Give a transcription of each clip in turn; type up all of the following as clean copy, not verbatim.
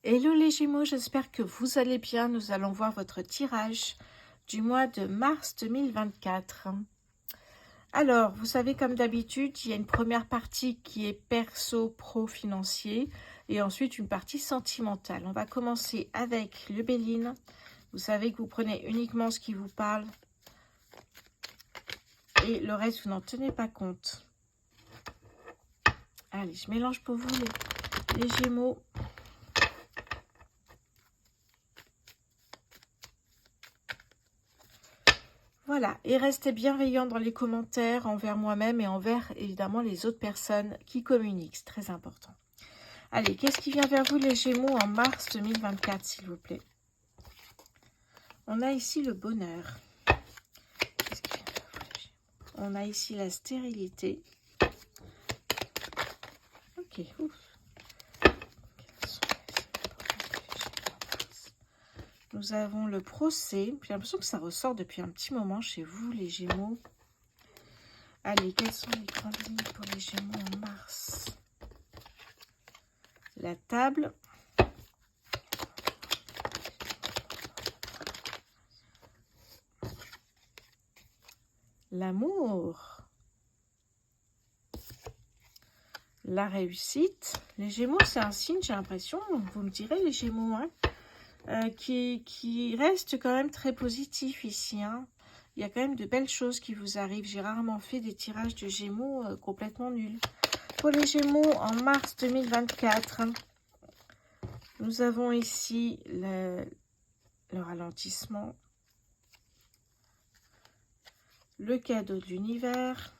Hello les Gémeaux, j'espère que vous allez bien. Nous allons voir votre tirage du mois de mars 2024. Alors, vous savez, comme d'habitude, il y a une première partie qui est perso, pro, financier, et ensuite une partie sentimentale. On va commencer avec le Béline. Vous savez que vous prenez uniquement ce qui vous parle, et le reste, vous n'en tenez pas compte. Allez, je mélange pour vous les Gémeaux. Voilà, et restez bienveillants dans les commentaires envers moi-même et envers évidemment les autres personnes qui communiquent, c'est très important. Allez, qu'est-ce qui vient vers vous les Gémeaux en mars 2024 s'il vous plaît? On a ici le bonheur. Qu'est-ce qui vient vers vous les Gémeaux? On a ici la stérilité. Ok, ouf. Nous avons le procès. J'ai l'impression que ça ressort depuis un petit moment chez vous les Gémeaux. Allez, quelles sont les grandes lignes pour les Gémeaux en mars? La table. L'amour. La réussite. Les Gémeaux, c'est un signe, j'ai l'impression, vous me direz les Gémeaux, hein, qui reste quand même très positif ici. Hein. Il y a quand même de belles choses qui vous arrivent. J'ai rarement fait des tirages de Gémeaux complètement nuls. Pour les Gémeaux, en mars 2024, nous avons ici le ralentissement, le cadeau de l'univers,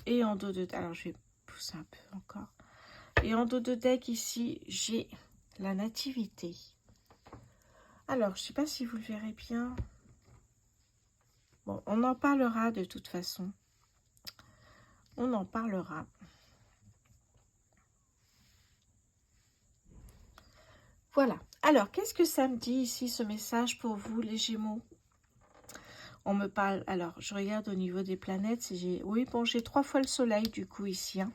et en dos de... Alors, je vais pousser un peu encore. Et en dos de deck, ici, j'ai la nativité. Alors, je ne sais pas si vous le verrez bien. Bon, on en parlera de toute façon. On en parlera. Voilà. Alors, qu'est-ce que ça me dit ici, ce message pour vous, les Gémeaux? On me parle... Alors, je regarde au niveau des planètes. Oui, bon, j'ai 3 fois le soleil, du coup, ici. Hein.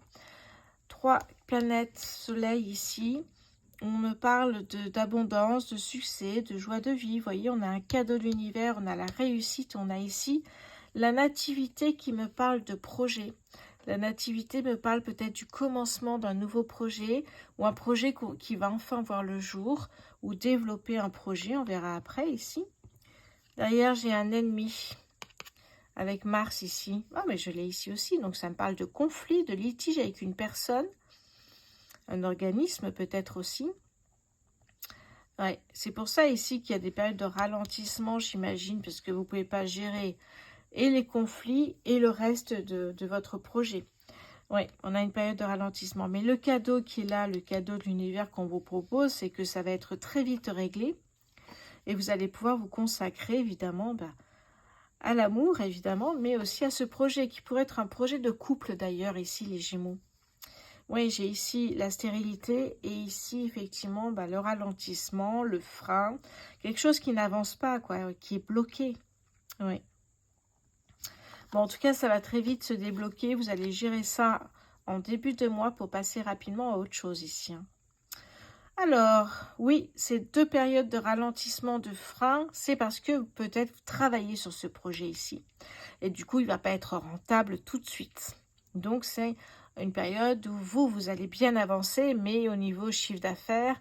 3 planètes soleil ici. On me parle d'abondance, de succès, de joie de vie. Vous voyez, on a un cadeau de l'univers, on a la réussite, on a ici la nativité qui me parle de projet. La nativité me parle peut-être du commencement d'un nouveau projet ou un projet qui va enfin voir le jour ou développer un projet. On verra après ici. Derrière, j'ai un ennemi avec Mars ici. Ah, mais je l'ai ici aussi. Donc, ça me parle de conflit, de litige avec une personne, un organisme peut-être aussi. Ouais, c'est pour ça ici qu'il y a des périodes de ralentissement, j'imagine, parce que vous ne pouvez pas gérer et les conflits et le reste de votre projet. Oui, on a une période de ralentissement. Mais le cadeau qui est là, le cadeau de l'univers qu'on vous propose, c'est que ça va être très vite réglé. Et vous allez pouvoir vous consacrer, évidemment, à l'amour, évidemment, mais aussi à ce projet, qui pourrait être un projet de couple, d'ailleurs, ici, les Gémeaux. Oui, j'ai ici la stérilité et ici, effectivement, le ralentissement, le frein. Quelque chose qui n'avance pas, quoi, qui est bloqué. Oui. Bon, en tout cas, ça va très vite se débloquer. Vous allez gérer ça en début de mois pour passer rapidement à autre chose ici. Hein. Alors, oui, ces 2 périodes de ralentissement, de frein, c'est parce que peut-être vous travaillez sur ce projet ici. Et du coup, il ne va pas être rentable tout de suite. Donc, c'est une période où vous allez bien avancer, mais au niveau chiffre d'affaires,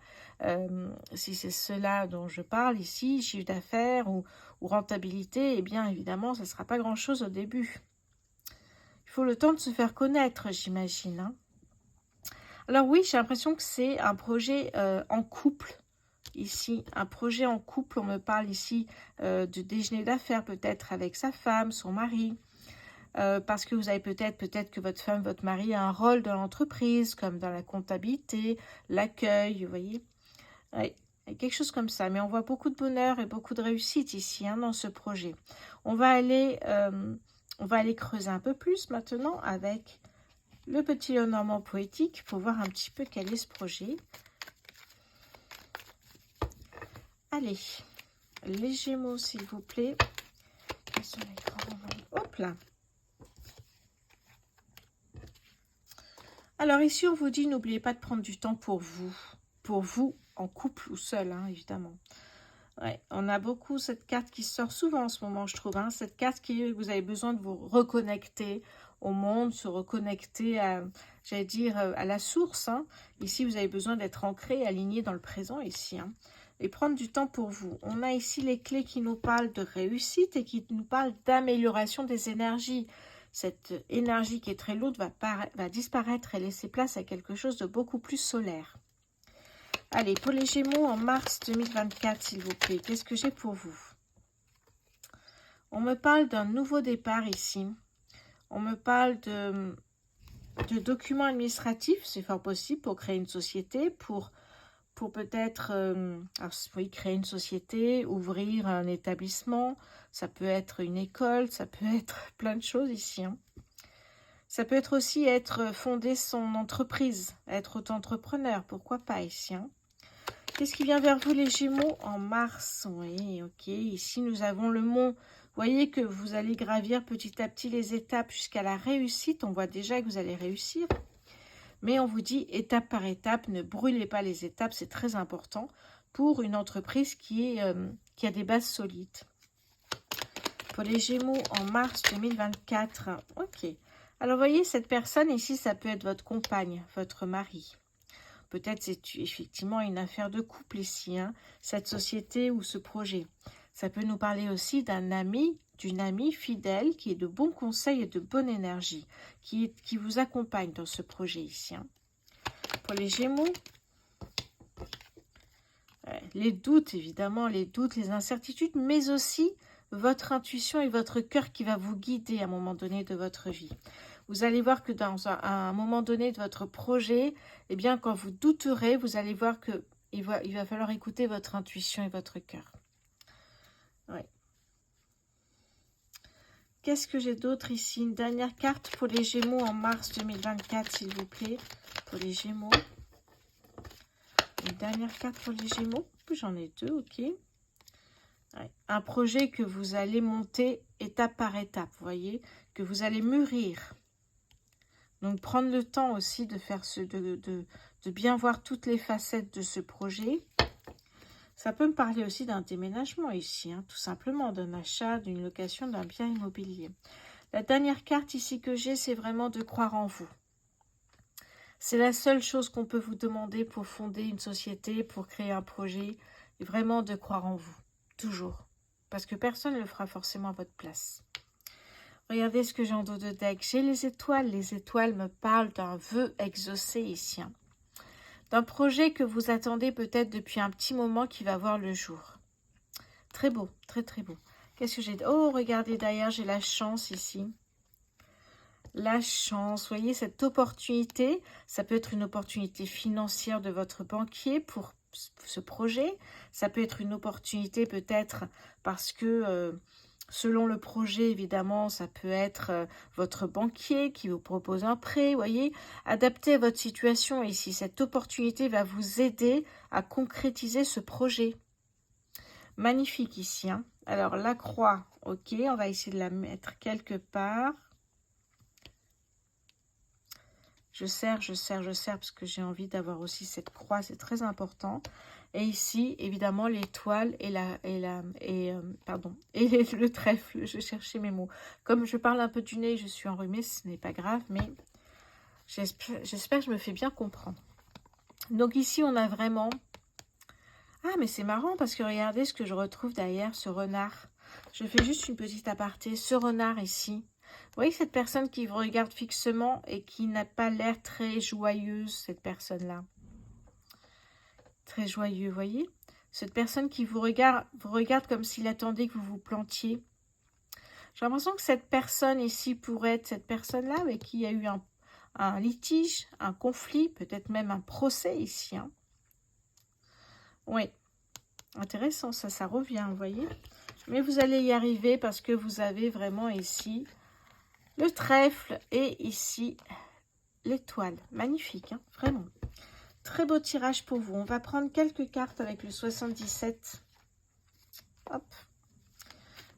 si c'est cela dont je parle ici, chiffre d'affaires ou rentabilité, eh bien évidemment, ça ne sera pas grand-chose au début. Il faut le temps de se faire connaître, j'imagine. Hein. Alors oui, j'ai l'impression que c'est un projet en couple. Ici, un projet en couple, on me parle ici de déjeuner d'affaires peut-être avec sa femme, son mari. Parce que vous avez peut-être que votre femme, votre mari a un rôle dans l'entreprise, comme dans la comptabilité, l'accueil, vous voyez. Ouais, quelque chose comme ça. Mais on voit beaucoup de bonheur et beaucoup de réussite ici, hein, dans ce projet. On va aller creuser un peu plus maintenant avec le petit Lenormand poétique pour voir un petit peu quel est ce projet. Allez, les Gémeaux, s'il vous plaît. Quels sont les grands... Hop là. Alors ici, on vous dit, n'oubliez pas de prendre du temps pour vous. pour vous, en couple ou seul, hein, évidemment. Ouais, on a beaucoup cette carte qui sort souvent en ce moment, je trouve. Hein, cette carte qui, vous avez besoin de vous reconnecter au monde, se reconnecter à, j'allais dire, à la source. Hein. Ici, vous avez besoin d'être ancré, aligné dans le présent ici. Hein, et prendre du temps pour vous. On a ici les clés qui nous parlent de réussite et qui nous parlent d'amélioration des énergies. Cette énergie qui est très lourde va disparaître et laisser place à quelque chose de beaucoup plus solaire. Allez, pour les Gémeaux, en mars 2024, s'il vous plaît, qu'est-ce que j'ai pour vous? On me parle d'un nouveau départ ici. On me parle de documents administratifs, c'est fort possible, pour créer une société, pour peut-être oui, créer une société, ouvrir un établissement. Ça peut être une école, ça peut être plein de choses ici. Hein. Ça peut être aussi fonder son entreprise, être auto-entrepreneur, pourquoi pas ici. Hein. Qu'est-ce qui vient vers vous les Gémeaux en mars? Oui, ok. Ici, nous avons le mont. Vous voyez que vous allez gravir petit à petit les étapes jusqu'à la réussite. On voit déjà que vous allez réussir. Mais on vous dit étape par étape, ne brûlez pas les étapes. C'est très important pour une entreprise qui a des bases solides. Pour les Gémeaux en mars 2024. Ok. Alors, vous voyez, cette personne ici, ça peut être votre compagne, votre mari. Peut-être c'est effectivement une affaire de couple ici, hein, cette société ou ce projet. Ça peut nous parler aussi d'un ami, d'une amie fidèle qui est de bons conseils et de bonne énergie, qui vous accompagne dans ce projet ici. Hein. Pour les Gémeaux, les doutes évidemment, les doutes, les incertitudes, mais aussi votre intuition et votre cœur qui va vous guider à un moment donné de votre vie. Vous allez voir que dans un moment donné de votre projet, eh bien, quand vous douterez, vous allez voir qu'il va falloir écouter votre intuition et votre cœur. Ouais. Qu'est-ce que j'ai d'autre ici? Une dernière carte pour les Gémeaux en mars 2024, s'il vous plaît. Pour les Gémeaux. Une dernière carte pour les Gémeaux. J'en ai deux, ok. Ouais. Un projet que vous allez monter étape par étape, vous voyez, que vous allez mûrir. Donc, prendre le temps aussi de faire de bien voir toutes les facettes de ce projet. Ça peut me parler aussi d'un déménagement ici, hein, tout simplement, d'un achat, d'une location, d'un bien immobilier. La dernière carte ici que j'ai, c'est vraiment de croire en vous. C'est la seule chose qu'on peut vous demander pour fonder une société, pour créer un projet, et vraiment de croire en vous, toujours. Parce que personne ne le fera forcément à votre place. Regardez ce que j'ai en dos de deck. J'ai les étoiles. Les étoiles me parlent d'un vœu exaucé ici. Hein. D'un projet que vous attendez peut-être depuis un petit moment qui va voir le jour. Très beau, très très beau. Qu'est-ce que j'ai? Oh, regardez derrière, j'ai la chance ici. La chance, vous voyez, cette opportunité, ça peut être une opportunité financière de votre banquier pour ce projet. Ça peut être une opportunité peut-être parce que... selon le projet, évidemment, ça peut être votre banquier qui vous propose un prêt, vous voyez. Adapté à votre situation ici. Cette opportunité va vous aider à concrétiser ce projet. Magnifique ici. Hein. Alors, la croix, ok, on va essayer de la mettre quelque part. Je serre parce que j'ai envie d'avoir aussi cette croix, c'est très important. Et ici, évidemment, l'étoile et le trèfle. Je cherchais mes mots. Comme je parle un peu du nez, je suis enrhumée, ce n'est pas grave, mais j'espère que je me fais bien comprendre. Donc ici, on a vraiment... Ah, mais c'est marrant parce que regardez ce que je retrouve derrière, ce renard. Je fais juste une petite aparté. Ce renard ici. Vous voyez cette personne qui vous regarde fixement et qui n'a pas l'air très joyeuse, cette personne-là. Très joyeux, vous voyez. Cette personne qui vous regarde comme s'il attendait que vous vous plantiez. J'ai l'impression que cette personne ici pourrait être cette personne-là avec qui il y a eu un litige, un conflit, peut-être même un procès ici. Hein. Oui, intéressant, ça revient, vous voyez. Mais vous allez y arriver parce que vous avez vraiment ici le trèfle et ici l'étoile. Magnifique, hein, vraiment. Très beau tirage pour vous. On va prendre quelques cartes avec le 77. Hop.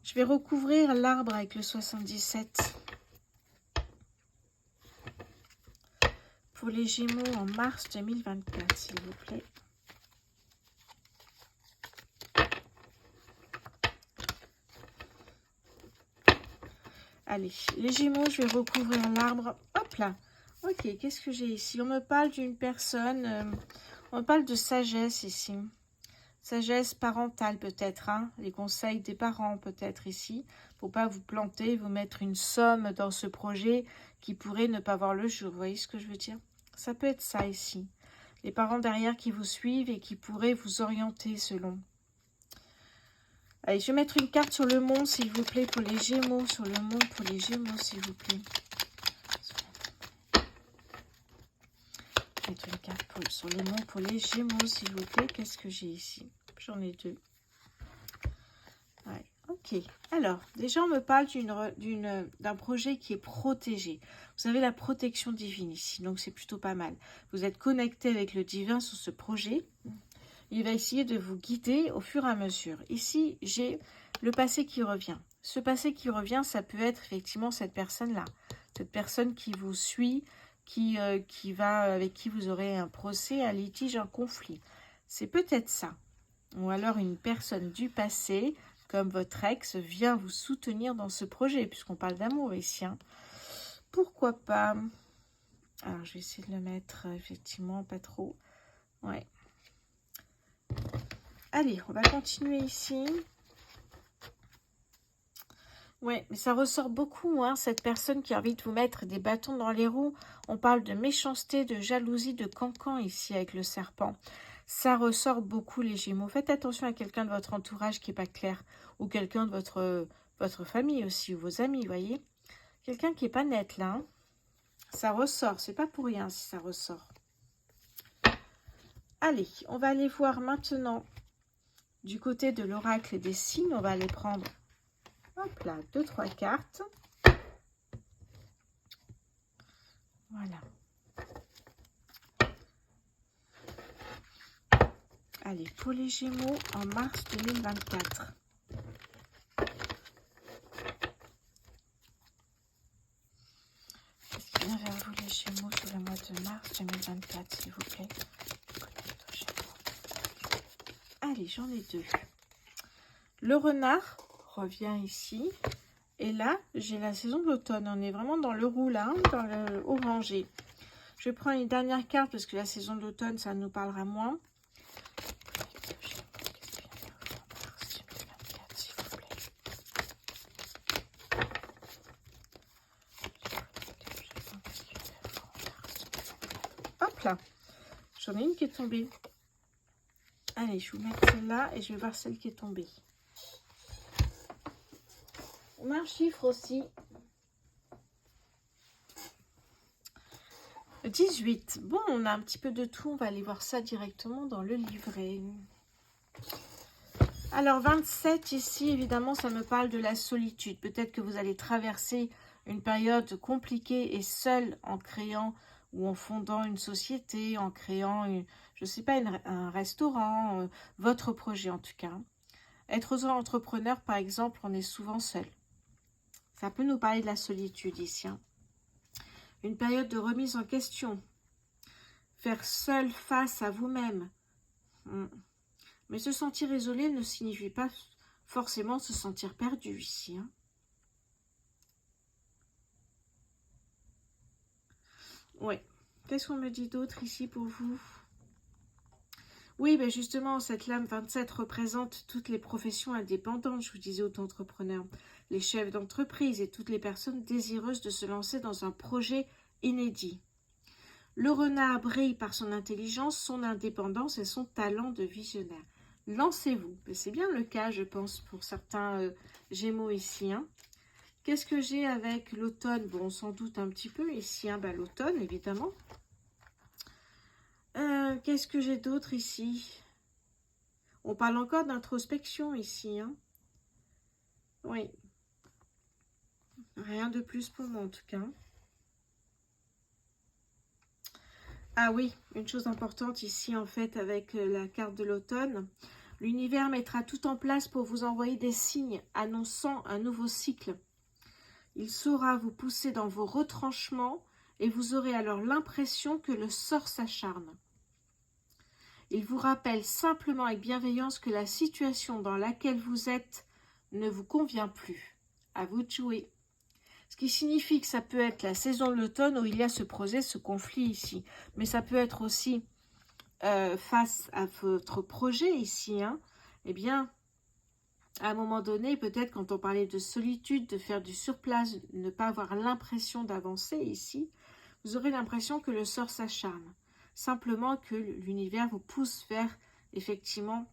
Je vais recouvrir l'arbre avec le 77. Pour les Gémeaux en mars 2024, s'il vous plaît. Allez, les Gémeaux, je vais recouvrir l'arbre. Hop là. Ok, qu'est-ce que j'ai ici? On me parle d'une personne, on me parle de sagesse ici. Sagesse parentale peut-être, hein, les conseils des parents peut-être ici, pour pas vous planter, vous mettre une somme dans ce projet qui pourrait ne pas voir le jour. Vous voyez ce que je veux dire? Ça peut être ça ici. Les parents derrière qui vous suivent et qui pourraient vous orienter selon. Allez, je vais mettre une carte sur le monde, s'il vous plaît, pour les Gémeaux. Sur le monde pour les Gémeaux, s'il vous plaît. Je vais mettre une carte sur le monde pour les Gémeaux, s'il vous plaît. Qu'est-ce que j'ai ici? J'en ai deux. Ouais, ok. Alors, déjà, on me parle d'un projet qui est protégé. Vous avez la protection divine ici, donc c'est plutôt pas mal. Vous êtes connecté avec le divin sur ce projet. Il va essayer de vous guider au fur et à mesure. Ici, j'ai le passé qui revient. Ce passé qui revient, ça peut être effectivement cette personne-là. Cette personne qui vous suit, avec qui vous aurez un procès, un litige, un conflit. C'est peut-être ça. Ou alors une personne du passé, comme votre ex, vient vous soutenir dans ce projet, puisqu'on parle d'amour ici. Hein. Pourquoi pas? Alors, je vais essayer de le mettre, effectivement, pas trop. Ouais. Allez, on va continuer ici. Ouais, mais ça ressort beaucoup, hein, cette personne qui a envie de vous mettre des bâtons dans les roues. On parle de méchanceté, de jalousie, de cancan ici avec le serpent. Ça ressort beaucoup, les Gémeaux. Faites attention à quelqu'un de votre entourage qui n'est pas clair. Ou quelqu'un de votre famille aussi, ou vos amis, vous voyez. Quelqu'un qui n'est pas net, là. Hein. Ça ressort, c'est pas pour rien si ça ressort. Allez, on va aller voir maintenant du côté de l'oracle et des signes. On va aller prendre, hop là, 2-3 cartes. Voilà. Allez, pour les Gémeaux en mars 2024. Qu'est-ce qui vient vers vous les Gémeaux sur le mois de mars 2024, s'il vous plaît? Allez, j'en ai deux. Le renard revient ici. Et là, j'ai la saison de l'automne. On est vraiment dans le roux là, dans le orangé. Je prends une dernière carte parce que la saison de l'automne, ça nous parlera moins. Hop là, j'en ai une qui est tombée. Allez, je vais vous mettre celle-là et je vais voir celle qui est tombée. On a un chiffre aussi. 18. Bon, on a un petit peu de tout. On va aller voir ça directement dans le livret. Alors, 27 ici, évidemment, ça me parle de la solitude. Peut-être que vous allez traverser une période compliquée et seule en créant ou en fondant une société, en créant, je ne sais pas, un restaurant, votre projet en tout cas. Être entrepreneur, par exemple, on est souvent seul. Ça peut nous parler de la solitude ici. Hein. Une période de remise en question. Faire seul face à vous-même. Mais se sentir isolé ne signifie pas forcément se sentir perdu ici. Hein. Ouais. Qu'est-ce qu'on me dit d'autre ici pour vous? Oui, ben justement, cette lame 27 représente toutes les professions indépendantes, je vous disais, auto-entrepreneurs, les chefs d'entreprise et toutes les personnes désireuses de se lancer dans un projet inédit. Le renard brille par son intelligence, son indépendance et son talent de visionnaire. Lancez-vous. C'est bien le cas, je pense, pour certains Gémeaux ici. Hein. Qu'est-ce que j'ai avec l'automne? Bon, on s'en doute un petit peu ici, hein, ben, l'automne, évidemment. Qu'est-ce que j'ai d'autre ici? On parle encore d'introspection ici. Hein. Oui. Rien de plus pour moi, en tout cas. Ah oui, une chose importante ici, en fait, avec la carte de l'automne. L'univers mettra tout en place pour vous envoyer des signes annonçant un nouveau cycle. Il saura vous pousser dans vos retranchements et vous aurez alors l'impression que le sort s'acharne. Il vous rappelle simplement avec bienveillance que la situation dans laquelle vous êtes ne vous convient plus. À vous de jouer. Ce qui signifie que ça peut être la saison de l'automne où il y a ce projet, ce conflit ici. Mais ça peut être aussi face à votre projet ici. Hein, eh bien, à un moment donné, peut-être quand on parlait de solitude, de faire du surplace, ne pas avoir l'impression d'avancer ici, vous aurez l'impression que le sort s'acharne. Simplement que l'univers vous pousse vers, effectivement,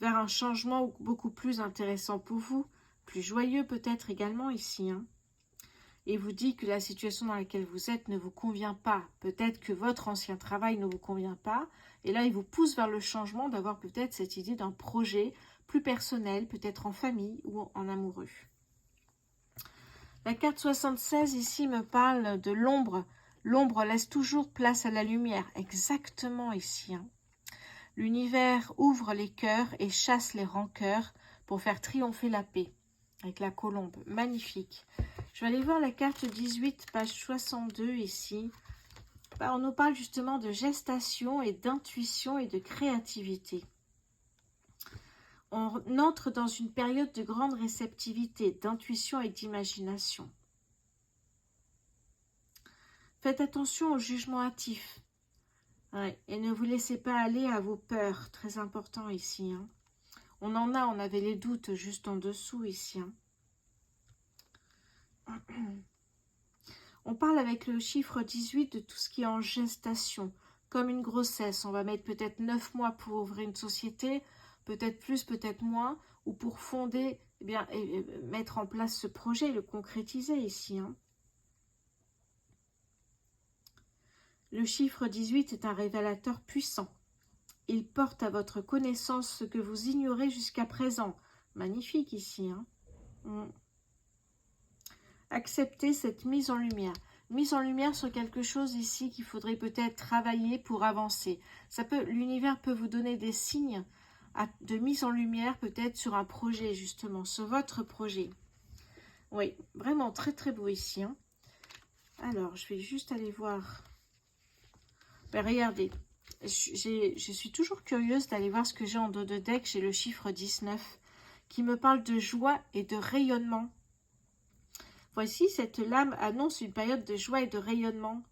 vers un changement beaucoup plus intéressant pour vous, plus joyeux peut-être également ici. Hein. Et vous dit que la situation dans laquelle vous êtes ne vous convient pas. Peut-être que votre ancien travail ne vous convient pas. Et là, il vous pousse vers le changement, d'avoir peut-être cette idée d'un projet plus personnel, peut-être en famille ou en amoureux. La carte 76 ici me parle de l'ombre. L'ombre laisse toujours place à la lumière. Exactement ici. Hein. L'univers ouvre les cœurs et chasse les rancœurs pour faire triompher la paix. Avec la colombe. Magnifique. Je vais aller voir la carte 18, page 62 ici. On nous parle justement de gestation et d'intuition et de créativité. On entre dans une période de grande réceptivité, d'intuition et d'imagination. Faites attention au jugement hâtif. Ouais, et ne vous laissez pas aller à vos peurs. Très important ici. Hein. On avait les doutes juste en dessous ici. Hein. On parle avec le chiffre 18 de tout ce qui est en gestation, comme une grossesse. On va mettre peut-être 9 mois pour ouvrir une société, peut-être plus, peut-être moins, ou pour fonder, eh bien, mettre en place ce projet, le concrétiser ici. Hein. Le chiffre 18 est un révélateur puissant. Il porte à votre connaissance ce que vous ignorez jusqu'à présent. Magnifique ici. Hein. Accepter cette mise en lumière. Mise en lumière sur quelque chose ici qu'il faudrait peut-être travailler pour avancer. L'univers peut vous donner des signes de mise en lumière peut-être sur un projet justement, sur votre projet. Oui, vraiment très très beau ici. Hein. Alors, je vais juste aller voir. Ben, regardez, je suis toujours curieuse d'aller voir ce que j'ai en dos de deck. J'ai le chiffre 19 qui me parle de joie et de rayonnement. Voici, cette lame annonce une période de joie et de rayonnement.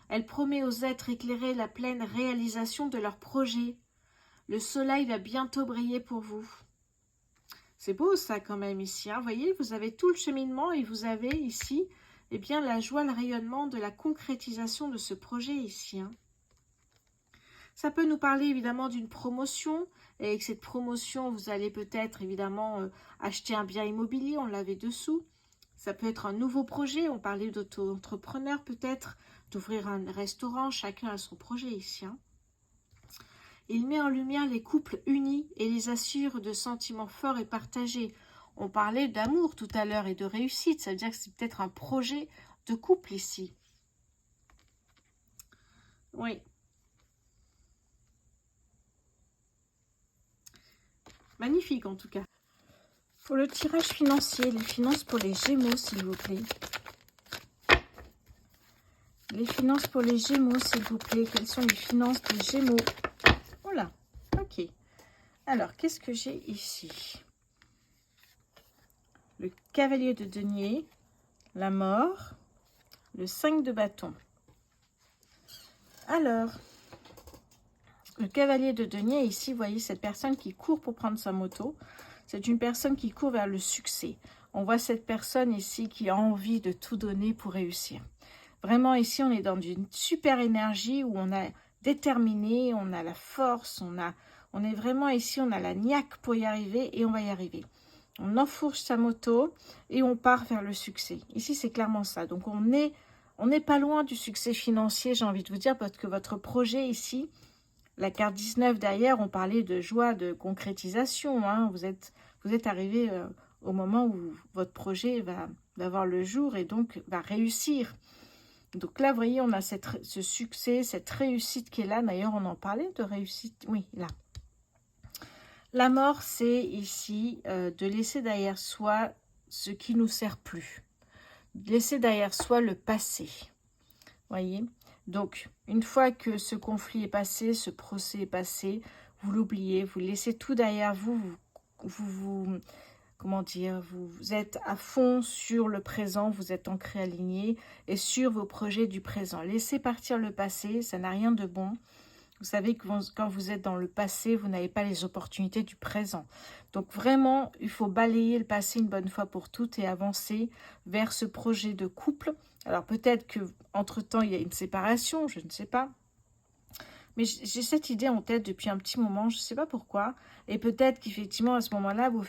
Elle promet aux êtres éclairés la pleine réalisation de leurs projets. Le soleil va bientôt briller pour vous. C'est beau ça quand même ici. Hein. Vous voyez, vous avez tout le cheminement et vous avez ici eh bien, la joie, le rayonnement de la concrétisation de ce projet ici. Hein. Ça peut nous parler évidemment d'une promotion. Et avec cette promotion, vous allez peut-être évidemment acheter un bien immobilier, on l'avait dessous. Ça peut être un nouveau projet, on parlait d'auto-entrepreneur peut-être, d'ouvrir un restaurant, chacun a son projet ici. Hein. Il met en lumière les couples unis et les assure de sentiments forts et partagés. On parlait d'amour tout à l'heure et de réussite, ça veut dire que c'est peut-être un projet de couple ici. Oui. Magnifique en tout cas. Pour le tirage financier, les finances pour les Gémeaux, s'il vous plaît. Les finances pour les Gémeaux, s'il vous plaît. Quelles sont les finances des Gémeaux? Voilà, ok. Alors, qu'est-ce que j'ai ici? Le cavalier de denier, la mort, le 5 de bâton. Alors, le cavalier de denier, ici, vous voyez cette personne qui court pour prendre sa moto. C'est une personne qui court vers le succès. On voit cette personne ici qui a envie de tout donner pour réussir. Vraiment, ici, on est dans une super énergie où on est déterminé, on a la force, on est vraiment ici, on a la niaque pour y arriver et on va y arriver. On enfourche sa moto et on part vers le succès. Ici, c'est clairement ça. Donc, on n'est pas loin du succès financier, j'ai envie de vous dire, parce que votre projet ici, la carte 19 derrière, on parlait de joie, de concrétisation. Hein. Vous êtes arrivé au moment où votre projet va voir le jour et donc va réussir. Donc là, vous voyez, on a ce succès, cette réussite qui est là. D'ailleurs, on en parlait de réussite. Oui, là. La mort, c'est ici de laisser derrière soi ce qui ne nous sert plus. De laisser derrière soi le passé. Voyez. Donc, une fois que ce conflit est passé, ce procès est passé, vous l'oubliez, vous laissez tout derrière vous, vous comment dire, vous êtes à fond sur le présent, vous êtes ancré, aligné, et sur vos projets du présent. Laissez partir le passé, ça n'a rien de bon. Vous savez que quand vous êtes dans le passé, vous n'avez pas les opportunités du présent. Donc vraiment, il faut balayer le passé une bonne fois pour toutes et avancer vers ce projet de couple. Alors peut-être que entre-temps, il y a une séparation, je ne sais pas. Mais j'ai cette idée en tête depuis un petit moment, je ne sais pas pourquoi. Et peut-être qu'effectivement, à ce moment-là, vous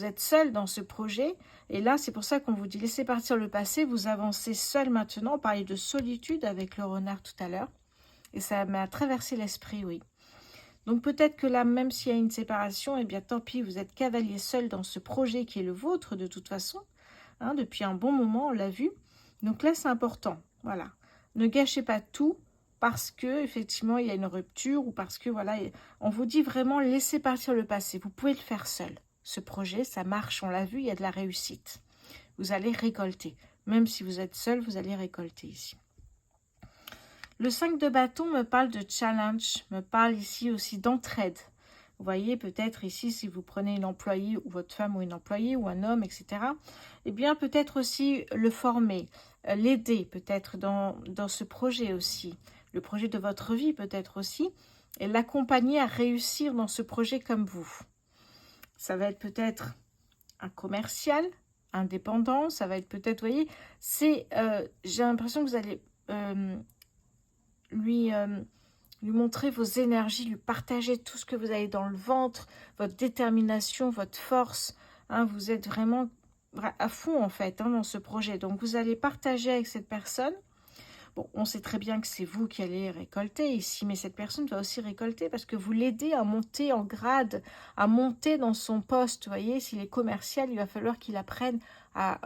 êtes seul dans ce projet. Et là, c'est pour ça qu'on vous dit laissez partir le passé, vous avancez seul maintenant. On parlait de solitude avec le renard tout à l'heure. Et ça m'a traversé l'esprit, oui. Donc peut-être que là, même s'il y a une séparation, eh bien tant pis, vous êtes cavalier seul dans ce projet qui est le vôtre de toute façon. Hein, depuis un bon moment, on l'a vu. Donc là, c'est important. Voilà. Ne gâchez pas tout parce que effectivement il y a une rupture ou parce que voilà, on vous dit vraiment laissez partir le passé. Vous pouvez le faire seul. Ce projet, ça marche, on l'a vu, il y a de la réussite. Vous allez récolter. Même si vous êtes seul, vous allez récolter ici. Le 5 de bâton me parle de challenge, me parle ici aussi d'entraide. Vous voyez, peut-être ici, si vous prenez une employée ou votre femme ou une employée ou un homme, etc., eh bien, peut-être aussi le former, l'aider peut-être dans ce projet aussi, le projet de votre vie peut-être aussi, et l'accompagner à réussir dans ce projet comme vous. Ça va être peut-être un commercial, indépendant, ça va être peut-être, vous voyez, j'ai l'impression que vous allez lui montrer vos énergies, lui partager tout ce que vous avez dans le ventre, votre détermination, votre force. Hein, vous êtes vraiment à fond en fait dans ce projet. Donc vous allez partager avec cette personne. Bon, on sait très bien que c'est vous qui allez récolter ici, mais cette personne va aussi récolter parce que vous l'aidez à monter en grade, à monter dans son poste. Vous voyez, s'il est commercial, il va falloir qu'il apprenne à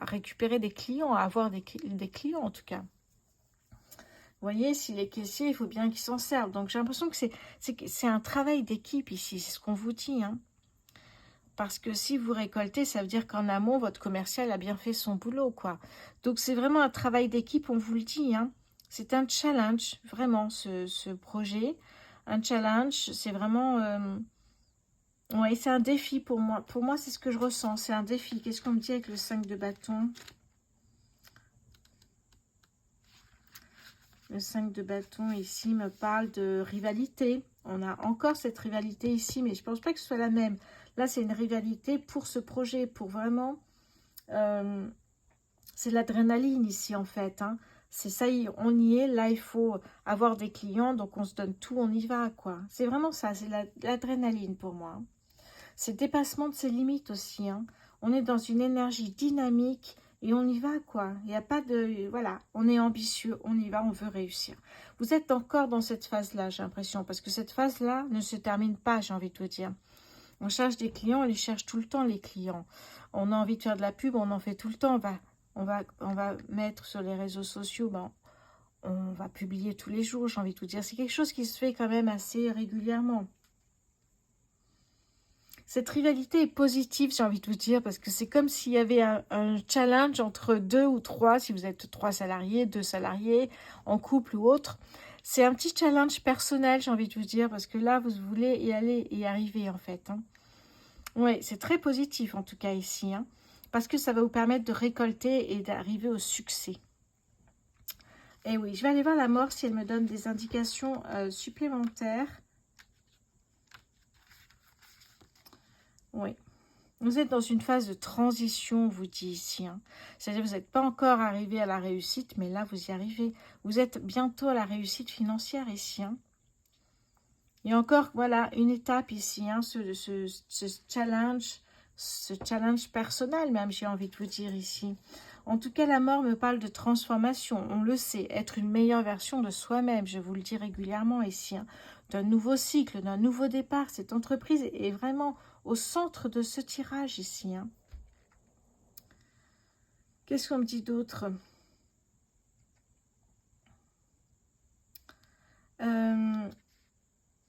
récupérer des clients, à avoir des clients en tout cas. Vous voyez, s'il est caissier, il faut bien qu'il s'en serve. Donc j'ai l'impression que c'est un travail d'équipe ici, c'est ce qu'on vous dit. Hein. Parce que si vous récoltez, ça veut dire qu'en amont, votre commercial a bien fait son boulot, quoi. Donc c'est vraiment un travail d'équipe, on vous le dit. Hein. C'est un challenge, vraiment, ce projet. Un challenge, c'est vraiment... Oui, c'est un défi pour moi. Pour moi, c'est ce que je ressens, c'est un défi. Qu'est-ce qu'on me dit avec le 5 de bâton ? Le 5 de bâton ici me parle de rivalité. On a encore cette rivalité ici, mais je ne pense pas que ce soit la même. Là, c'est une rivalité pour ce projet, pour vraiment... c'est de l'adrénaline ici, en fait. Hein. C'est ça, on y est. Là, il faut avoir des clients, donc on se donne tout, on y va, quoi. C'est vraiment ça, c'est l'adrénaline pour moi. C'est le dépassement de ses limites aussi. Hein. On est dans une énergie dynamique et on y va, quoi. Il n'y a pas de... Voilà, on est ambitieux, on y va, on veut réussir. Vous êtes encore dans cette phase-là, j'ai l'impression, parce que cette phase-là ne se termine pas, j'ai envie de vous dire. On cherche des clients, on les cherche tout le temps, les clients. On a envie de faire de la pub, on en fait tout le temps. On va mettre sur les réseaux sociaux, on va publier tous les jours, j'ai envie de vous dire. C'est quelque chose qui se fait quand même assez régulièrement. Cette rivalité est positive, j'ai envie de vous dire, parce que c'est comme s'il y avait un challenge entre 2 ou 3, si vous êtes 3 salariés, 2 salariés, en couple ou autre. C'est un petit challenge personnel, j'ai envie de vous dire, parce que là, vous voulez y aller et y arriver, en fait. Hein. Oui, c'est très positif, en tout cas, ici, hein, parce que ça va vous permettre de récolter et d'arriver au succès. Et oui, je vais aller voir la mort si elle me donne des indications supplémentaires. Oui. Vous êtes dans une phase de transition, on vous dit ici. Hein. C'est-à-dire que vous n'êtes pas encore arrivé à la réussite, mais là, vous y arrivez. Vous êtes bientôt à la réussite financière ici. Hein. Il y a encore, voilà, une étape ici, hein, ce challenge personnel même, j'ai envie de vous dire ici. En tout cas, la mort me parle de transformation. On le sait, être une meilleure version de soi-même, je vous le dis régulièrement ici. Hein, d'un nouveau cycle, d'un nouveau départ. Cette entreprise est vraiment au centre de ce tirage ici. Hein. Qu'est-ce qu'on me dit d'autre ?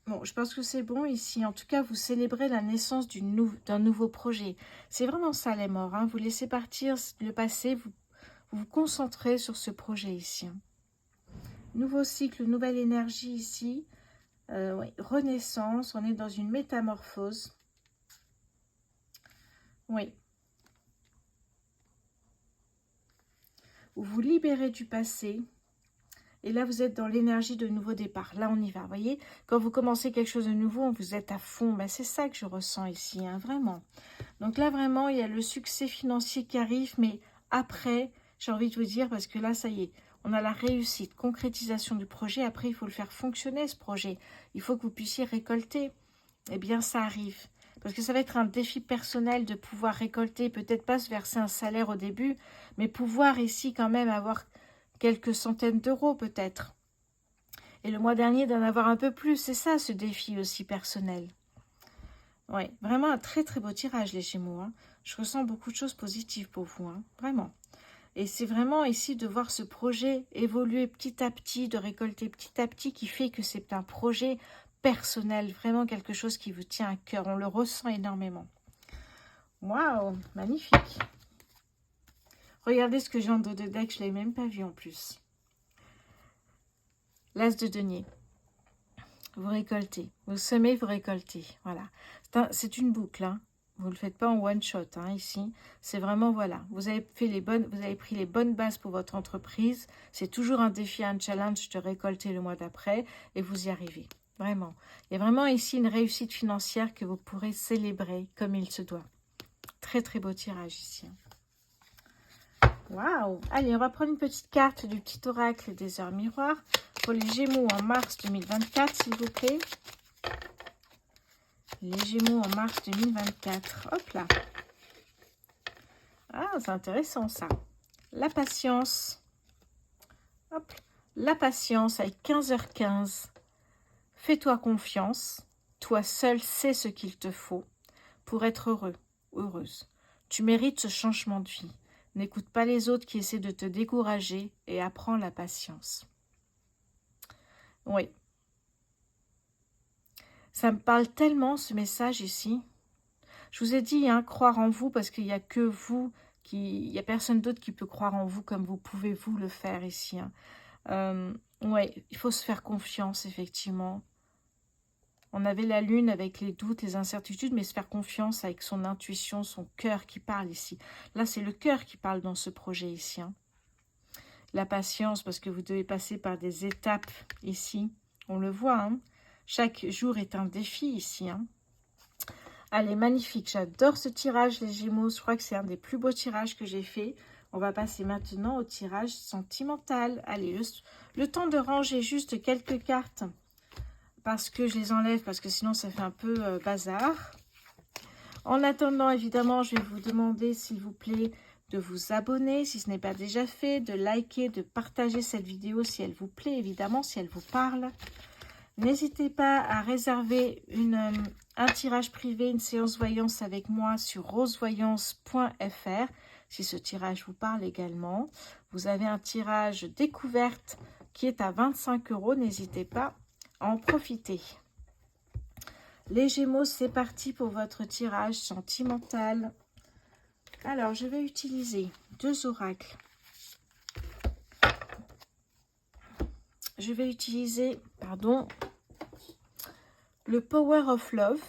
Bon, je pense que c'est bon ici. En tout cas, vous célébrez la naissance d'un nouveau projet. C'est vraiment ça, les morts. Hein. Vous laissez partir le passé, vous vous concentrez sur ce projet ici. Hein. Nouveau cycle, nouvelle énergie ici. Oui, renaissance, on est dans une métamorphose. Oui. Vous vous libérez du passé. Et là, vous êtes dans l'énergie de nouveau départ. Là, on y va. Vous voyez, quand vous commencez quelque chose de nouveau, vous êtes à fond. Ben, c'est ça que je ressens ici, hein, vraiment. Donc là, vraiment, il y a le succès financier qui arrive. Mais après, j'ai envie de vous dire, parce que là, ça y est, on a la réussite, concrétisation du projet. Après, il faut le faire fonctionner, ce projet. Il faut que vous puissiez récolter. Eh bien, ça arrive. Parce que ça va être un défi personnel de pouvoir récolter, peut-être pas se verser un salaire au début, mais pouvoir ici quand même avoir quelques centaines d'euros peut-être. Et le mois dernier d'en avoir un peu plus, c'est ça ce défi aussi personnel. Oui, vraiment un très très beau tirage les Gémeaux. Hein. Je ressens beaucoup de choses positives pour vous, hein, vraiment. Et c'est vraiment ici de voir ce projet évoluer petit à petit, de récolter petit à petit, qui fait que c'est un projet personnel, vraiment quelque chose qui vous tient à cœur. On le ressent énormément. Waouh, magnifique. Regardez ce que j'ai en dos de deck, je ne l'ai même pas vu en plus. L'as de denier. Vous récoltez, vous semez, vous récoltez. Voilà. C'est une boucle. Hein. Vous ne le faites pas en one shot hein, ici. C'est vraiment, voilà. Vous avez pris les bonnes bases pour votre entreprise. C'est toujours un défi, un challenge de récolter le mois d'après et vous y arrivez. Vraiment. Il y a vraiment ici une réussite financière que vous pourrez célébrer comme il se doit. Très, très beau tirage ici. Waouh! Allez, on va prendre une petite carte du petit oracle des heures miroirs pour les Gémeaux en mars 2024, s'il vous plaît. Les Gémeaux en mars 2024. Hop là! Ah, c'est intéressant ça. La patience. Hop. La patience avec 15h15. Fais-toi confiance. Toi seul sais ce qu'il te faut pour être heureux, heureuse. Tu mérites ce changement de vie. N'écoute pas les autres qui essaient de te décourager et apprends la patience. Oui. Ça me parle tellement ce message ici. Je vous ai dit, hein, croire en vous parce qu'il n'y a que vous, il n'y a personne d'autre qui peut croire en vous comme vous pouvez vous le faire ici. Hein. Ouais, il faut se faire confiance effectivement. On avait la lune avec les doutes, les incertitudes, mais se faire confiance avec son intuition, son cœur qui parle ici. Là, c'est le cœur qui parle dans ce projet ici. Hein. La patience, parce que vous devez passer par des étapes ici. On le voit, hein. Chaque jour est un défi ici. Hein. Allez, magnifique. J'adore ce tirage, les Gémeaux. Je crois que c'est un des plus beaux tirages que j'ai fait. On va passer maintenant au tirage sentimental. Allez, le temps de ranger juste quelques cartes. Parce que je les enlève, parce que sinon ça fait un peu bazar. En attendant, évidemment, je vais vous demander, s'il vous plaît, de vous abonner si ce n'est pas déjà fait, de liker, de partager cette vidéo si elle vous plaît, évidemment, si elle vous parle. N'hésitez pas à réserver un tirage privé, une séance voyance avec moi sur rosevoyance.fr si ce tirage vous parle également. Vous avez un tirage découverte qui est à 25 €, n'hésitez pas à en profiter. Les Gémeaux, c'est parti pour votre tirage sentimental. Alors, je vais utiliser 2 oracles. Je vais utiliser, le Power of Love,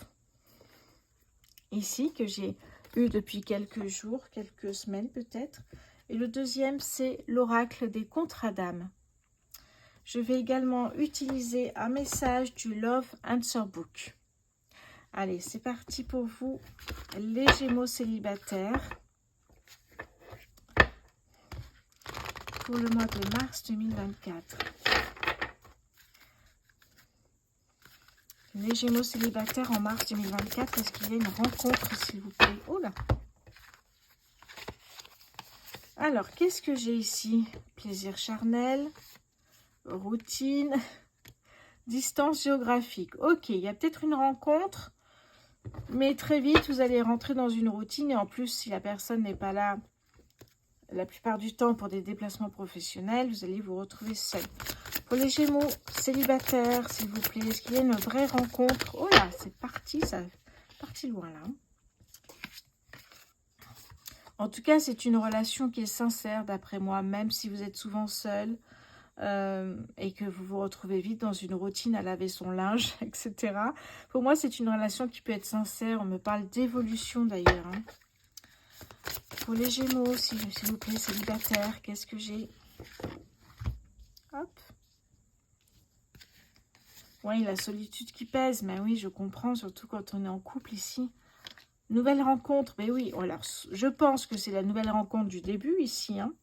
ici, que j'ai eu depuis quelques jours, quelques semaines peut-être. Et le deuxième, c'est l'oracle des contrats d'âme. Je vais également utiliser un message du Love Answer Book. Allez, c'est parti pour vous, les Gémeaux célibataires, pour le mois de mars 2024. Les Gémeaux célibataires en mars 2024, est-ce qu'il y a une rencontre, s'il vous plaît? Oh là! Alors, qu'est-ce que j'ai ici? Plaisir charnel, routine, distance géographique. Ok, il y a peut-être une rencontre, mais très vite, vous allez rentrer dans une routine. Et en plus, si la personne n'est pas là, la plupart du temps pour des déplacements professionnels, vous allez vous retrouver seul. Pour les Gémeaux célibataires, s'il vous plaît, est-ce qu'il y a une vraie rencontre? Oh là, c'est parti, ça est parti loin là. En tout cas, c'est une relation qui est sincère d'après moi, même si vous êtes souvent seul et que vous vous retrouvez vite dans une routine à laver son linge, etc. Pour moi, c'est une relation qui peut être sincère. On me parle d'évolution d'ailleurs. Hein. Pour les Gémeaux, s'il vous plaît, célibataire, qu'est-ce que j'ai? Hop. Oui, la solitude qui pèse, mais oui, je comprends, surtout quand on est en couple ici. Nouvelle rencontre, mais oui, alors je pense que c'est la nouvelle rencontre du début ici, hein.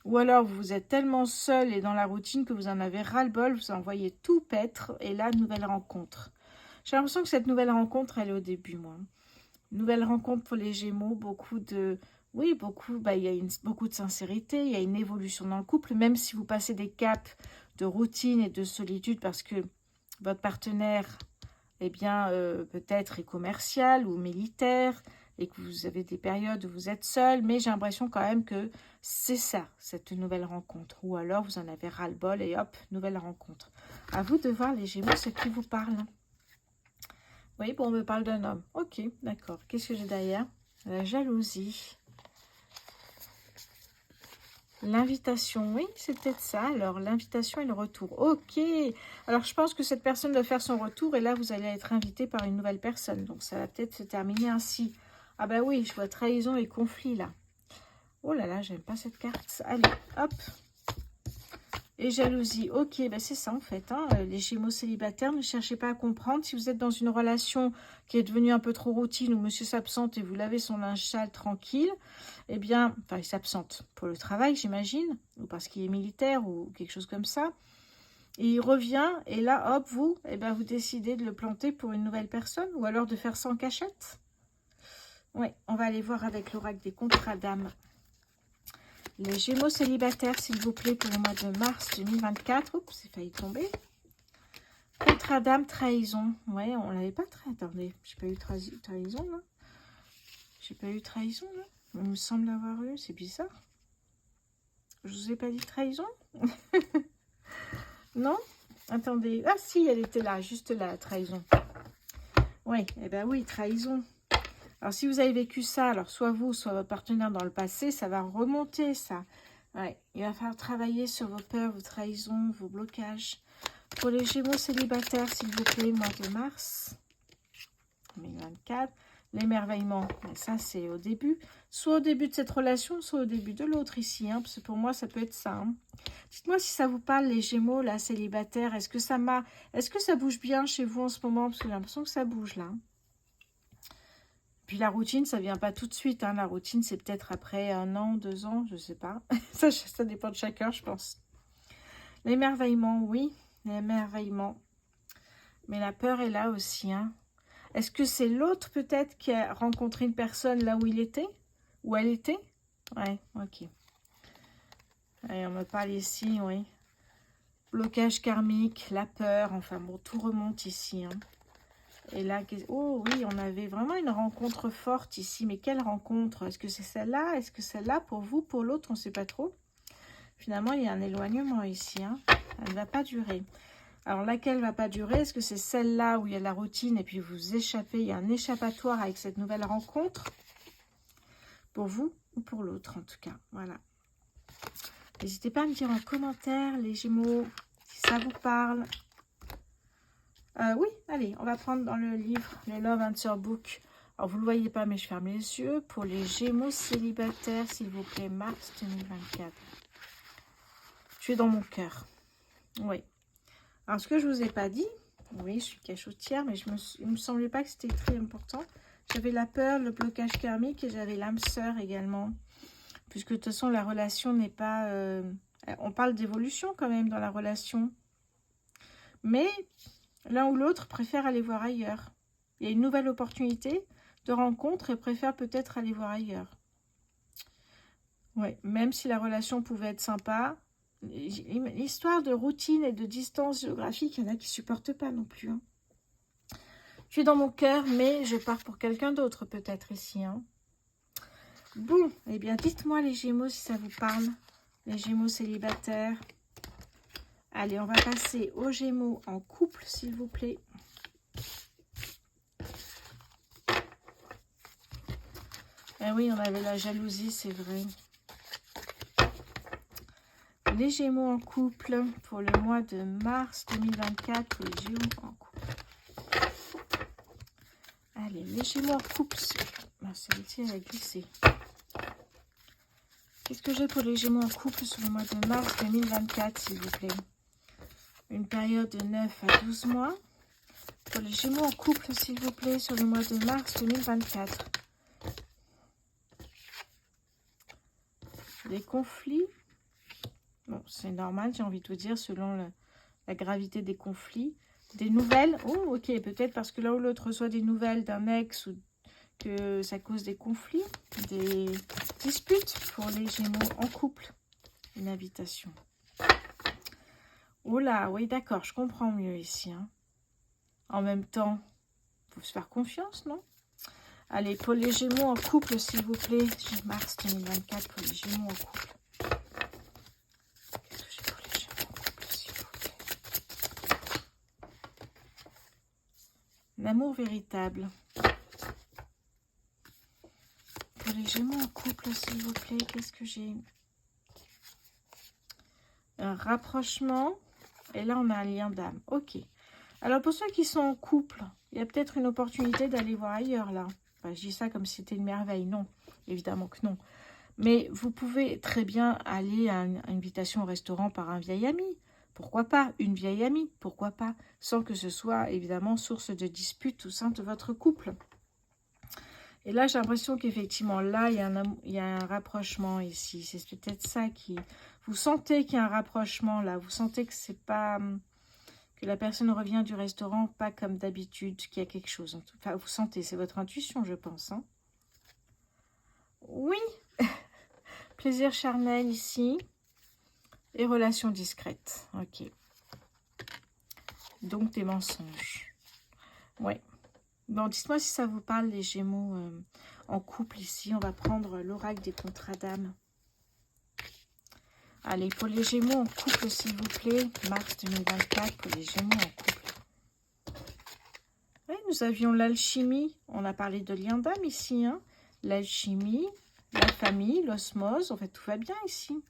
Ou alors vous êtes tellement seul et dans la routine que vous en avez ras-le-bol, vous en voyez tout paître, et là, nouvelle rencontre. J'ai l'impression que cette nouvelle rencontre, elle est au début, moi. Nouvelle rencontre pour les Gémeaux, beaucoup de... Oui, beaucoup, il y a beaucoup de sincérité, il y a une évolution dans le couple, même si vous passez des caps de routine et de solitude parce que votre partenaire, eh bien, peut-être est commercial ou militaire et que vous avez des périodes où vous êtes seul, mais j'ai l'impression quand même que c'est ça, cette nouvelle rencontre. Ou alors, vous en avez ras-le-bol et hop, nouvelle rencontre. À vous de voir les Gémeaux, ce qui vous parle. Oui, bon, on me parle d'un homme. Ok, d'accord. Qu'est-ce que j'ai derrière? La jalousie. L'invitation, oui, c'est peut-être ça. Alors, l'invitation et le retour. Ok. Alors, je pense que cette personne doit faire son retour et là, vous allez être invité par une nouvelle personne. Donc, ça va peut-être se terminer ainsi. Ah bah oui, je vois trahison et conflit là. Oh là là, j'aime pas cette carte. Allez, hop. Et jalousie. Ok, bah c'est ça en fait. Hein. Les Gémeaux célibataires, ne cherchez pas à comprendre. Si vous êtes dans une relation qui est devenue un peu trop routine où monsieur s'absente et vous lavez son linge sale tranquille, eh bien, enfin il s'absente pour le travail j'imagine, ou parce qu'il est militaire ou quelque chose comme ça. Et il revient et là, hop, vous, eh ben, vous décidez de le planter pour une nouvelle personne ou alors de faire ça en cachette. Ouais, on va aller voir avec l'oracle des contrats d'âme. Les Gémeaux célibataires, s'il vous plaît, pour le mois de mars 2024. Oups, c'est failli tomber. Contrat d'âme, trahison. Ouais, on l'avait pas trahi. Attendez, j'ai pas eu trahison, là. J'ai pas eu trahison, là. Il me semble avoir eu, c'est bizarre. Je vous ai pas dit trahison? Non? Attendez. Ah si, elle était là, juste là, trahison. Oui, eh ben oui, trahison. Alors, si vous avez vécu ça, alors soit vous, soit votre partenaire dans le passé, ça va remonter, ça. Ouais, il va falloir travailler sur vos peurs, vos trahisons, vos blocages. Pour les Gémeaux célibataires, s'il vous plaît, mois de mars 2024, l'émerveillement. Ça, c'est au début. Soit au début de cette relation, soit au début de l'autre ici. Hein, parce que pour moi, ça peut être ça. Hein. Dites-moi si ça vous parle, les Gémeaux, là, célibataires. Est-ce que ça bouge bien chez vous en ce moment? Parce que j'ai l'impression que ça bouge, là. Puis la routine, ça vient pas tout de suite. Hein. La routine, c'est peut-être après 1 an, 2 ans, je sais pas. ça dépend de chacun, je pense. L'émerveillement, oui, l'émerveillement. Mais la peur est là aussi. Hein. Est-ce que c'est l'autre peut-être qui a rencontré une personne là où il était? Où elle était? Ouais, ok. Allez, on me parle ici, oui. Blocage karmique, la peur, enfin bon, tout remonte ici. Hein. Et là, oh oui, on avait vraiment une rencontre forte ici. Mais quelle rencontre? Est-ce que c'est celle-là? Est-ce que celle-là, pour vous, pour l'autre, on ne sait pas trop. Finalement, il y a un éloignement ici. Hein. Elle ne va pas durer. Alors, laquelle ne va pas durer? Est-ce que c'est celle-là où il y a la routine et puis vous échappez? Il y a un échappatoire avec cette nouvelle rencontre? Pour vous ou pour l'autre, en tout cas. Voilà. N'hésitez pas à me dire en commentaire, les Gémeaux, si ça vous parle. Oui, allez, on va prendre dans le livre, le Love Answer Book. Alors, vous ne le voyez pas, mais je ferme les yeux. Pour les Gémeaux célibataires, s'il vous plaît, mars 2024. Tu es dans mon cœur. Oui. Alors, ce que je ne vous ai pas dit, oui, je suis cachotière, mais il ne me semblait pas que c'était très important. J'avais la peur, le blocage karmique et j'avais l'âme sœur également. Puisque de toute façon, la relation n'est pas... on parle d'évolution quand même dans la relation. Mais... l'un ou l'autre préfère aller voir ailleurs. Il y a une nouvelle opportunité de rencontre et préfère peut-être aller voir ailleurs. Oui, même si la relation pouvait être sympa, l'histoire de routine et de distance géographique, il y en a qui ne supportent pas non plus. Hein. Je suis dans mon cœur, mais je pars pour quelqu'un d'autre peut-être ici. Hein. Bon, eh bien dites-moi les Gémeaux si ça vous parle. Les Gémeaux célibataires. Allez, on va passer aux Gémeaux en couple, s'il vous plaît. Eh oui, on avait la jalousie, c'est vrai. Les Gémeaux en couple pour le mois de mars 2024. Pour les Gémeaux en couple. Allez, les Gémeaux en couple. Celle-ci, elle a glissé. Qu'est-ce que j'ai pour les Gémeaux en couple sur le mois de mars 2024, s'il vous plaît? Une période de 9 à 12 mois. Pour les Gémeaux en couple, s'il vous plaît, sur le mois de mars 2024. Des conflits. Bon, c'est normal, j'ai envie de vous dire, selon la gravité des conflits. Des nouvelles. Oh, ok, peut-être parce que l'un ou l'autre reçoit des nouvelles d'un ex ou que ça cause des conflits, des disputes pour les Gémeaux en couple. Une invitation. Oh là, oui, d'accord, je comprends mieux ici. Hein. En même temps, il faut se faire confiance, non? Allez, pour les Gémeaux en couple, s'il vous plaît. Mars 2024 pour les Gémeaux en couple. Qu'est-ce que j'ai pour les Gémeaux en couple, s'il vous plaît? L'amour véritable. Pour les Gémeaux en couple, s'il vous plaît, qu'est-ce que j'ai? Un rapprochement. Et là, on a un lien d'âme. Ok. Alors, pour ceux qui sont en couple, il y a peut-être une opportunité d'aller voir ailleurs, là. Enfin, je dis ça comme si c'était une merveille. Non, évidemment que non. Mais vous pouvez très bien aller à une invitation au restaurant par un vieil ami. Pourquoi pas? Une vieille amie, pourquoi pas? Sans que ce soit, évidemment, source de dispute au sein de votre couple. Et là, j'ai l'impression qu'effectivement, là, il y a un rapprochement ici. C'est peut-être ça qui... Vous sentez qu'il y a un rapprochement, là. Vous sentez que c'est pas... Que la personne revient du restaurant, pas comme d'habitude, qu'il y a quelque chose. Enfin, vous sentez, c'est votre intuition, je pense. Hein. Oui. Plaisir charnel ici. Et relations discrètes. Ok. Donc, des mensonges. Ouais. Bon, dites-moi si ça vous parle, les Gémeaux en couple ici. On va prendre l'oracle des contrats d'âme. Allez, pour les Gémeaux en couple, s'il vous plaît. Mars 2024, pour les Gémeaux en couple. Oui, nous avions l'alchimie. On a parlé de lien d'âme ici. Hein. L'alchimie, la famille, l'osmose. En fait, tout va bien ici.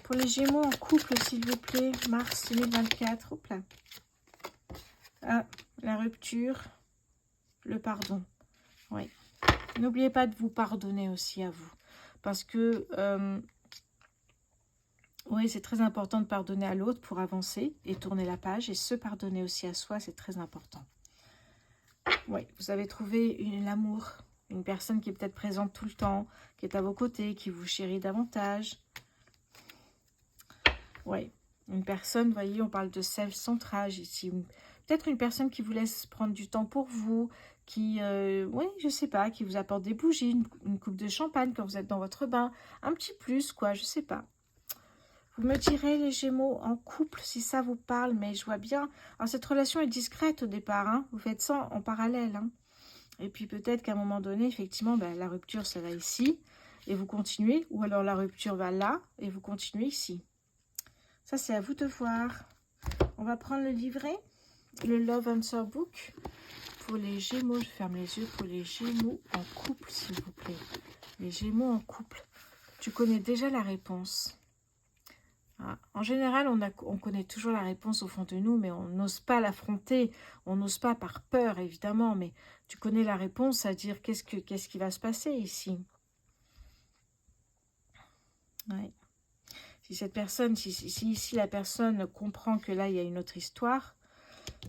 Pour les Gémeaux en couple, s'il vous plaît. Mars 2024. Hop là. Ah, la rupture. Le pardon. Oui. N'oubliez pas de vous pardonner aussi à vous. Parce que, oui, c'est très important de pardonner à l'autre pour avancer et tourner la page. Et se pardonner aussi à soi, c'est très important. Oui, vous avez trouvé l'amour. Une personne qui est peut-être présente tout le temps, qui est à vos côtés, qui vous chérit davantage. Oui, une personne, vous voyez, on parle de self-centrage ici. Peut-être une personne qui vous laisse prendre du temps pour vous, qui, oui, je sais pas, qui vous apporte des bougies, une coupe de champagne quand vous êtes dans votre bain. Un petit plus, quoi, je sais pas. Vous me direz, les Gémeaux, en couple, si ça vous parle, mais je vois bien. Alors, cette relation est discrète au départ, hein. Vous faites ça en parallèle, hein. Et puis, peut-être qu'à un moment donné, effectivement, ben, la rupture, ça va ici, et vous continuez. Ou alors, la rupture va là, et vous continuez ici. Ça, c'est à vous de voir. On va prendre le livret, le Love Answer Book. Pour les Gémeaux, je ferme les yeux. Pour les Gémeaux en couple, s'il vous plaît. Les Gémeaux en couple. Tu connais déjà la réponse. Ah, en général, on connaît toujours la réponse au fond de nous, mais on n'ose pas l'affronter. On n'ose pas par peur, évidemment. Mais tu connais la réponse, c'est-à-dire qu'est-ce qui va se passer ici. Ouais. Si cette personne, si ici la personne comprend que là, il y a une autre histoire,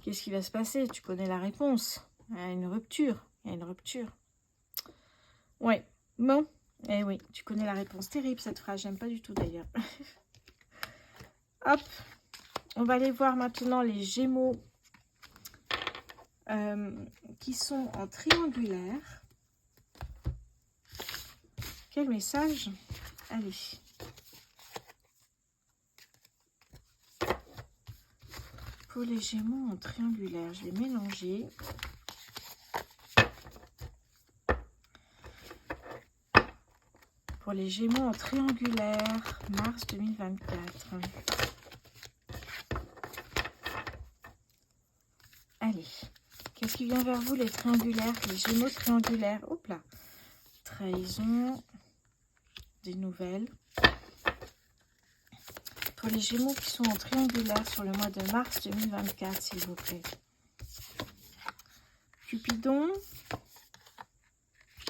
qu'est-ce qui va se passer? Tu connais la réponse. Il y a une rupture. Il y a une rupture. Ouais. Bon. Eh oui, tu connais la réponse. Terrible cette phrase. J'aime pas du tout d'ailleurs. Hop. On va aller voir maintenant les Gémeaux qui sont en triangulaire. Quel message? Allez. Pour les Gémeaux en triangulaire, je vais mélanger. Pour les Gémeaux en triangulaire, mars 2024. Allez, qu'est-ce qui vient vers vous, les triangulaires, les Gémeaux triangulaires? Hop là. Trahison, des nouvelles. Pour les Gémeaux qui sont en triangulaire sur le mois de mars 2024, s'il vous plaît. Cupidon,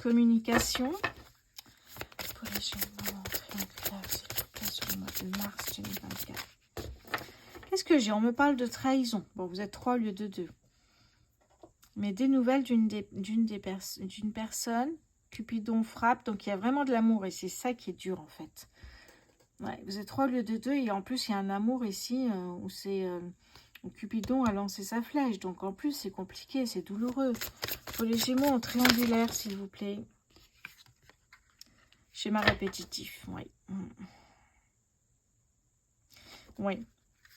communication. Pour les Gémeaux en triangulaire. Donc là, s'il vous plaît, sur le mois de mars 2024. Qu'est-ce que j'ai? On me parle de trahison. Bon, vous êtes 3 au lieu de 2. Mais des nouvelles d'une personne. Cupidon frappe. Donc, il y a vraiment de l'amour. Et c'est ça qui est dur, en fait. Ouais, vous êtes 3 au lieu de 2. Et en plus, il y a un amour ici où c'est... Cupidon a lancé sa flèche. Donc, en plus, c'est compliqué. C'est douloureux. Pour les Gémeaux en triangulaire, s'il vous plaît. Schéma répétitif. Oui. Oui.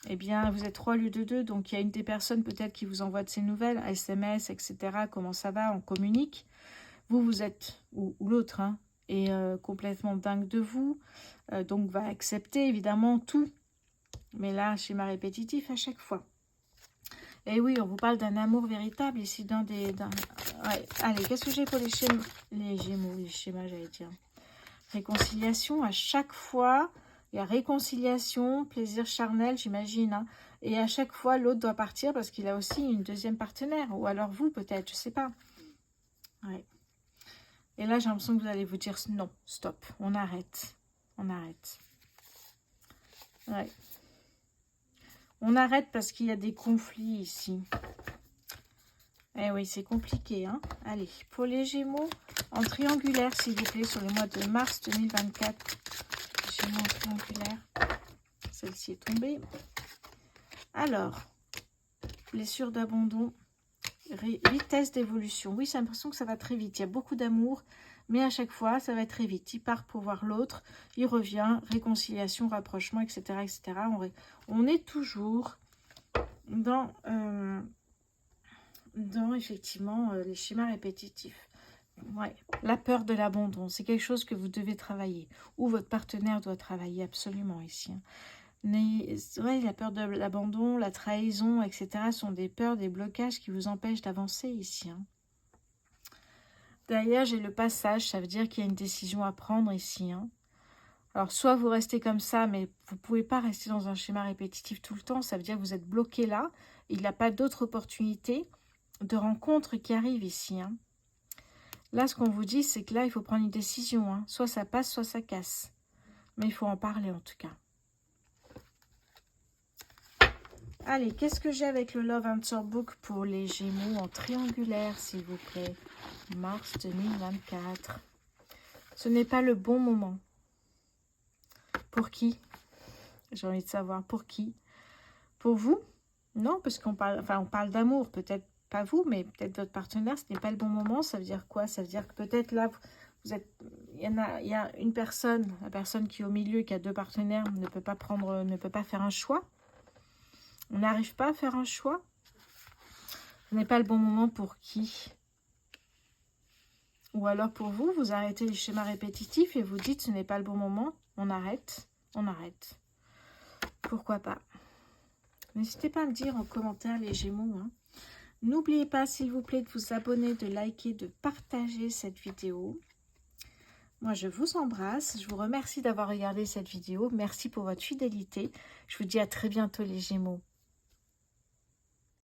Eh bien, vous êtes 3 au lieu de 2, donc il y a une des personnes peut-être qui vous envoie de ces nouvelles, SMS, etc. Comment ça va? On communique. Vous êtes, ou l'autre, hein, est complètement dingue de vous, donc va accepter évidemment tout. Mais là, schéma répétitif à chaque fois. Et oui, on vous parle d'un amour véritable ici, Ouais. Allez, qu'est-ce que j'ai pour les schémas? Les Gémeaux, les schémas, j'allais dire. Réconciliation à chaque fois. Il y a réconciliation, plaisir charnel, j'imagine. Hein. Et à chaque fois, l'autre doit partir parce qu'il a aussi une deuxième partenaire. Ou alors vous, peut-être, je ne sais pas. Ouais. Et là, j'ai l'impression que vous allez vous dire non, stop, on arrête. On arrête. Ouais. On arrête parce qu'il y a des conflits ici. Eh oui, c'est compliqué. Hein. Allez, pour les Gémeaux, en triangulaire, s'il vous plaît, sur le mois de mars 2024. Gémeaux en triangulaire. Celle-ci est tombée. Alors, blessure d'abandon, vitesse d'évolution. Oui, j'ai l'impression que ça va très vite. Il y a beaucoup d'amour, mais à chaque fois, ça va très vite. Il part pour voir l'autre, il revient, réconciliation, rapprochement, etc. etc. On est toujours dans effectivement, les schémas répétitifs. Ouais. La peur de l'abandon, c'est quelque chose que vous devez travailler. Ou votre partenaire doit travailler absolument ici. Hein. Ouais, la peur de l'abandon, la trahison, etc. sont des peurs, des blocages qui vous empêchent d'avancer ici. Hein. D'ailleurs, j'ai le passage, ça veut dire qu'il y a une décision à prendre ici. Hein. Alors, soit vous restez comme ça, mais vous ne pouvez pas rester dans un schéma répétitif tout le temps. Ça veut dire que vous êtes bloqué là. Il n'y a pas d'autre opportunité de rencontre qui arrive ici. Hein. Là, ce qu'on vous dit, c'est que là, il faut prendre une décision. Hein. Soit ça passe, soit ça casse. Mais il faut en parler en tout cas. Allez, qu'est-ce que j'ai avec le Love Answer Book pour les Gémeaux en triangulaire, s'il vous plaît? Mars 2024. Ce n'est pas le bon moment. Pour qui? J'ai envie de savoir pour qui. Pour vous? Non, parce qu'on parle, on parle d'amour. Peut-être pas vous, mais peut-être votre partenaire. Ce n'est pas le bon moment. Ça veut dire quoi? Ça veut dire que peut-être là, vous êtes, il y a une personne, la personne qui est au milieu, qui a 2 partenaires, ne peut pas faire un choix. On n'arrive pas à faire un choix. Ce n'est pas le bon moment pour qui? Ou alors pour vous, vous arrêtez les schémas répétitifs et vous dites ce n'est pas le bon moment. On arrête. On arrête. Pourquoi pas? N'hésitez pas à me dire en commentaire les Gémeaux. Hein. N'oubliez pas s'il vous plaît de vous abonner, de liker, de partager cette vidéo. Moi, je vous embrasse. Je vous remercie d'avoir regardé cette vidéo. Merci pour votre fidélité. Je vous dis à très bientôt les Gémeaux.